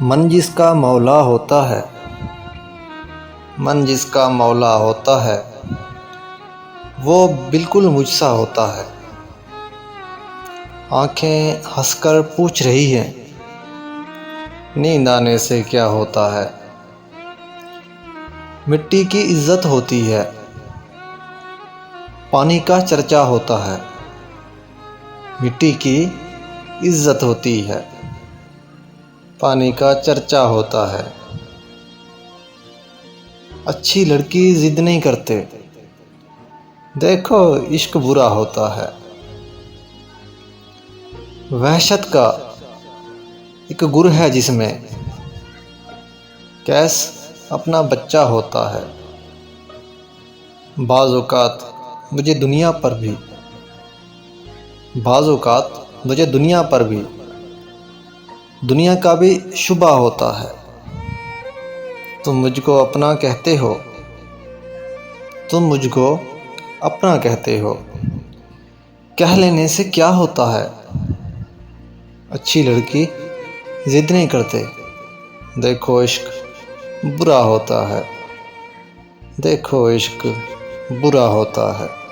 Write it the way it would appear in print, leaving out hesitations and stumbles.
मन जिसका मौला होता है, मन जिसका मौला होता है, वो बिल्कुल मुझसा होता है। आंखें हंसकर पूछ रही हैं, नींद आने से क्या होता है। मिट्टी की इज्जत होती है, पानी का चर्चा होता है। मिट्टी की इज्जत होती है, पानी का चर्चा होता है। अच्छी लड़की जिद नहीं करते, देखो इश्क बुरा होता है। वहशत का एक गुर है जिसमें कैस अपना बच्चा होता है। बाज़ औक़ात मुझे दुनिया पर भी दुनिया का भी शुबा होता है। तुम मुझको अपना कहते हो, कह लेने से क्या होता है। अच्छी लड़की जिद नहीं करते, देखो इश्क बुरा होता है। देखो इश्क बुरा होता है।